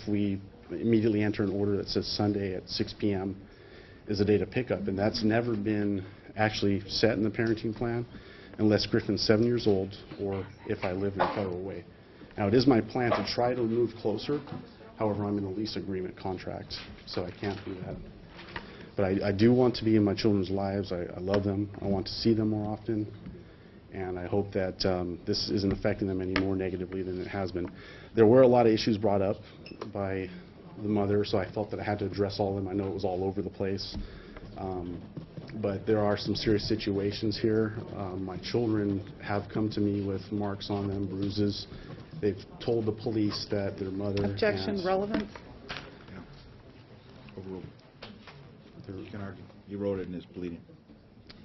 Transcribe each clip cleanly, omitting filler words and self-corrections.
we immediately enter an order that says Sunday at 6 p.m. is the date of pickup, and that's never been actually set in the parenting plan unless Griffin's 7 years old or if I live in a federal way. Now, it is my plan to try to move closer. However, I'm in a lease agreement contract, so I can't do that. But I do want to be in my children's lives. I love them. I want to see them more often. And I hope that this isn't affecting them any more negatively than it has been. There were a lot of issues brought up by the mother, so I felt that I had to address all of them. I know it was all over the place. But there are some serious situations here. My children have come to me with marks on them, bruises. They've told the police that their mother Objection, relevance. Yeah. Overruled. You can argue. You wrote it in his pleading.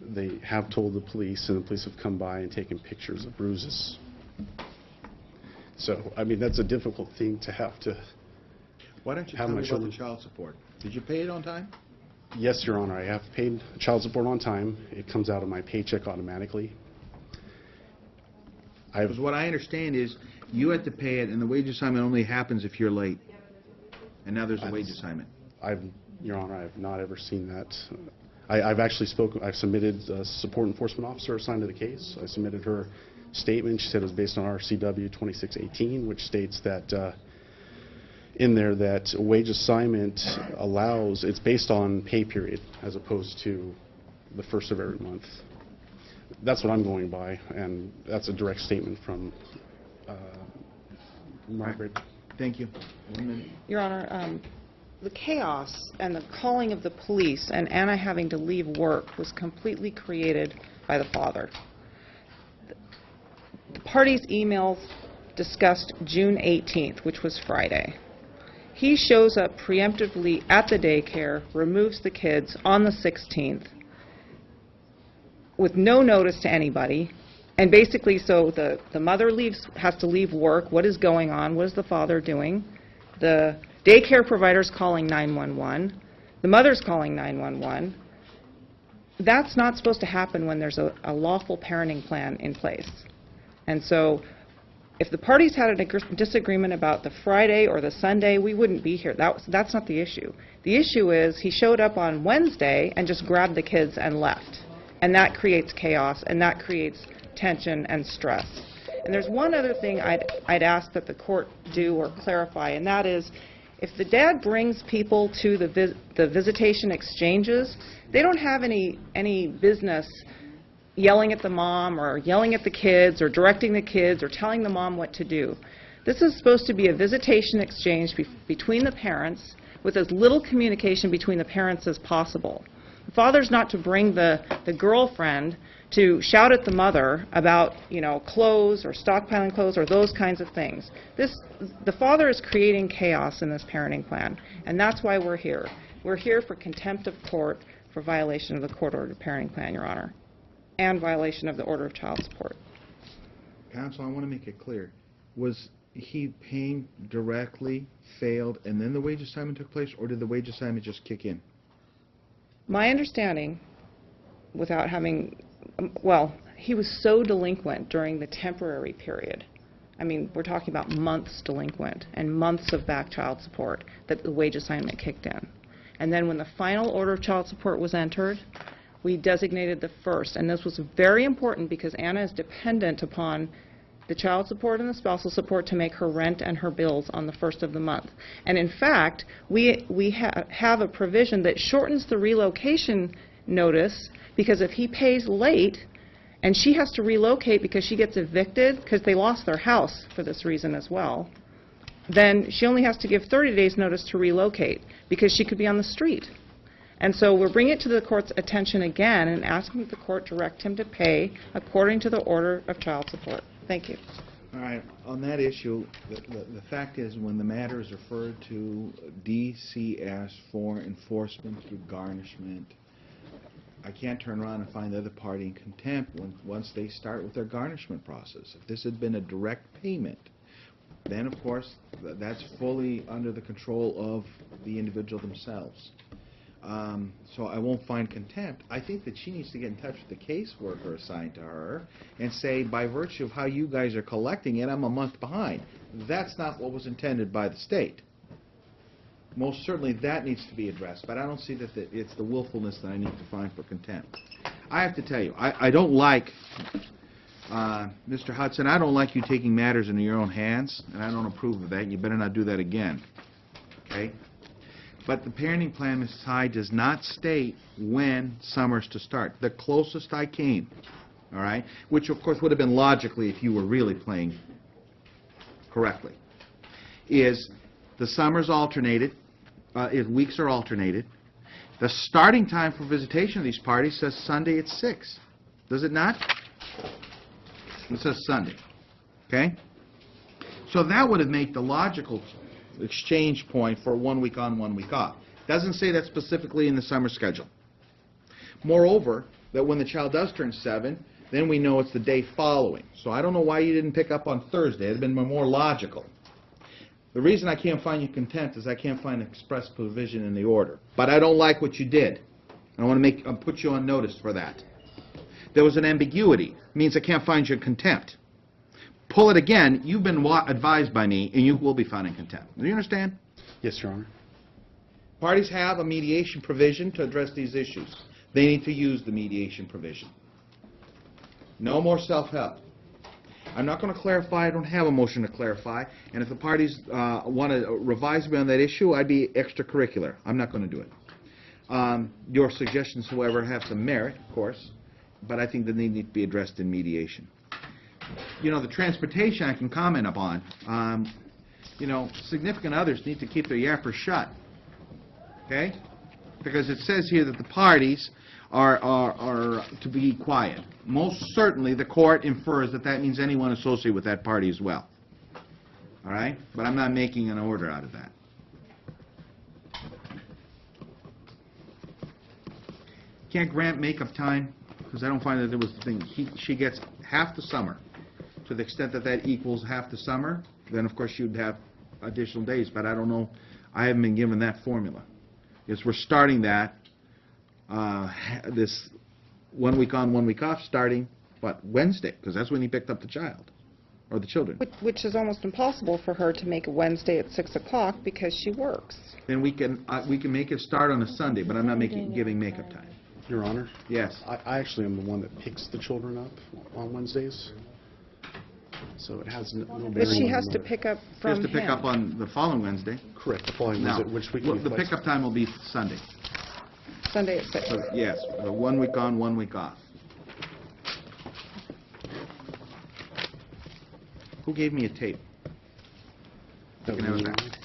They have told the police, and the police have come by and taken pictures of bruises. So, I mean, that's a difficult thing to have to. Why don't you have tell my me about children. the child support? Did you pay it on time? Yes, Your Honor, I have paid child support on time. It comes out of my paycheck automatically. Because what I understand is you had to pay it, and the wage assignment only happens if you're late. And now there's a wage assignment. Your Honor, I have not ever seen that. I've actually I've submitted a support enforcement officer assigned to the case. I submitted her statement. She said it was based on RCW 2618, which states that in there that wage assignment allows, it's based on pay period as opposed to the first of every month. That's what I'm going by, and that's a direct statement from Margaret. Thank you. 1 minute. Your Honor, the chaos and the calling of the police and Anna having to leave work was completely created by the father. The parties' emails discussed June 18th, which was Friday. He shows up preemptively at the daycare, removes the kids on the 16th with no notice to anybody, and basically so the mother has to leave work. What is going on? What is the father doing? The daycare provider's calling 911. The mother's calling 911. That's not supposed to happen when there's a lawful parenting plan in place. And so if the parties had a disagreement about the Friday or the Sunday, we wouldn't be here. That's not the issue. The issue is he showed up on Wednesday and just grabbed the kids and left. And that creates chaos, and that creates tension and stress. And there's one other thing I'd ask that the court do or clarify, and that is if the dad brings people to the visitation exchanges, they don't have any business yelling at the mom or yelling at the kids or directing the kids or telling the mom what to do. This is supposed to be a visitation exchange between the parents with as little communication between the parents as possible. The father's not to bring the girlfriend to shout at the mother about, clothes or stockpiling clothes or those kinds of things. The father is creating chaos in this parenting plan, and that's why we're here. We're here for contempt of court for violation of the court-ordered parenting plan, Your Honor, and violation of the order of child support. Counsel, I want to make it clear. Was he paying directly, failed, and then the wage assignment took place, or did the wage assignment just kick in? My understanding, without having, he was so delinquent during the temporary period. I mean, we're talking about months delinquent and months of back child support that the wage assignment kicked in. And then when the final order of child support was entered, we designated the first. And this was very important because Anna is dependent upon the child support and the spousal support to make her rent and her bills on the first of the month. And in fact, we have a provision that shortens the relocation notice, because if he pays late and she has to relocate because she gets evicted because they lost their house for this reason as well, then she only has to give 30 days notice to relocate because she could be on the street. And so we're bringing it to the court's attention again and asking that the court direct him to pay according to the order of child support. Thank you. All right. On that issue, the fact is when the matter is referred to DCS for enforcement through garnishment, I can't turn around and find the other party in contempt once they start with their garnishment process. If this had been a direct payment, then of course that's fully under the control of the individual themselves. So I won't find contempt. I think that she needs to get in touch with the caseworker assigned to her and say, by virtue of how you guys are collecting it, I'm a month behind. That's not what was intended by the state. most certainly that needs to be addressed, but I don't see that it's the willfulness that I need to find for contempt. I have to tell you, I don't like, Mr. Hudson, I don't like you taking matters into your own hands, and I don't approve of that, and you better not do that again, okay? But the parenting plan, Mrs. Hyde, does not state when summer's to start. The closest I came, all right, which of course would have been logically if you were really playing correctly, is the summer's alternated, weeks are alternated. The starting time for visitation of these parties says Sunday at 6. Does it not? It says Sunday. Okay? So that would have made the logical exchange point for 1 week on, 1 week off. Doesn't say that specifically in the summer schedule. Moreover, that when the child does turn 7, then we know it's the day following. So I don't know why you didn't pick up on Thursday. It would have been more logical. The reason I can't find you contempt is I can't find express provision in the order. But I don't like what you did. I want to put you on notice for that. There was an ambiguity. It means I can't find you contempt. Pull it again. You've been advised by me, and you will be found in contempt. Do you understand? Yes, Your Honor. Parties have a mediation provision to address these issues. They need to use the mediation provision. No more self-help. I'm not going to clarify. I don't have a motion to clarify. And if the parties want to revise me on that issue, I'd be extracurricular. I'm not going to do it. Your suggestions, however, have some merit, of course, but I think that they need to be addressed in mediation. You know, the transportation I can comment upon. You know, significant others need to keep their yappers shut. Okay? Because it says here that the parties are to be quiet. Most certainly, the court infers that that means anyone associated with that party as well. All right? But I'm not making an order out of that. Can't grant make-up time, because I don't find that there was the thing. She gets half the summer. To the extent that that equals half the summer, then of course you'd have additional days. But I don't know. I haven't been given that formula. Yes, we're starting that, this 1 week on, 1 week off, starting, what, Wednesday? Because that's when he picked up the child, or the children. Which is almost impossible for her to make a Wednesday at 6 o'clock because she works. Then we can make it start on a Sunday, but I'm not giving makeup time. Your Honor? Yes. I actually am the one that picks the children up on Wednesdays. So it has no bearing on But she the has to mother. pick up She from has to pick up on the following Wednesday. Correct, the following Now, visit, which week the pickup time will be Sunday. Sunday at 6. So, yes, 1 week on, 1 week off. Who gave me a tape? That You can have was it back.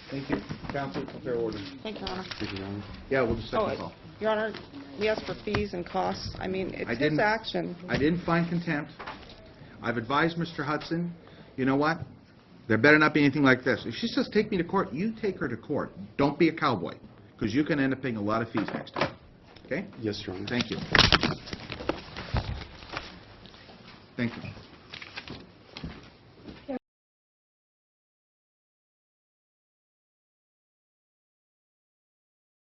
Thank you. Counsel, prepare order. Thank you, Your Honor. Thank you, Your Honor. Yeah, we'll just Oh, second call. Your Honor, we asked for fees and costs. I mean, I it's his didn't- action. I didn't find contempt. I've advised Mr. Hudson, you know what? There better not be anything like this. If she says, take me to court, you take her to court. Don't be a cowboy, because you can end up paying a lot of fees next time. Okay? Yes, Your Honor. Thank you. Thank you.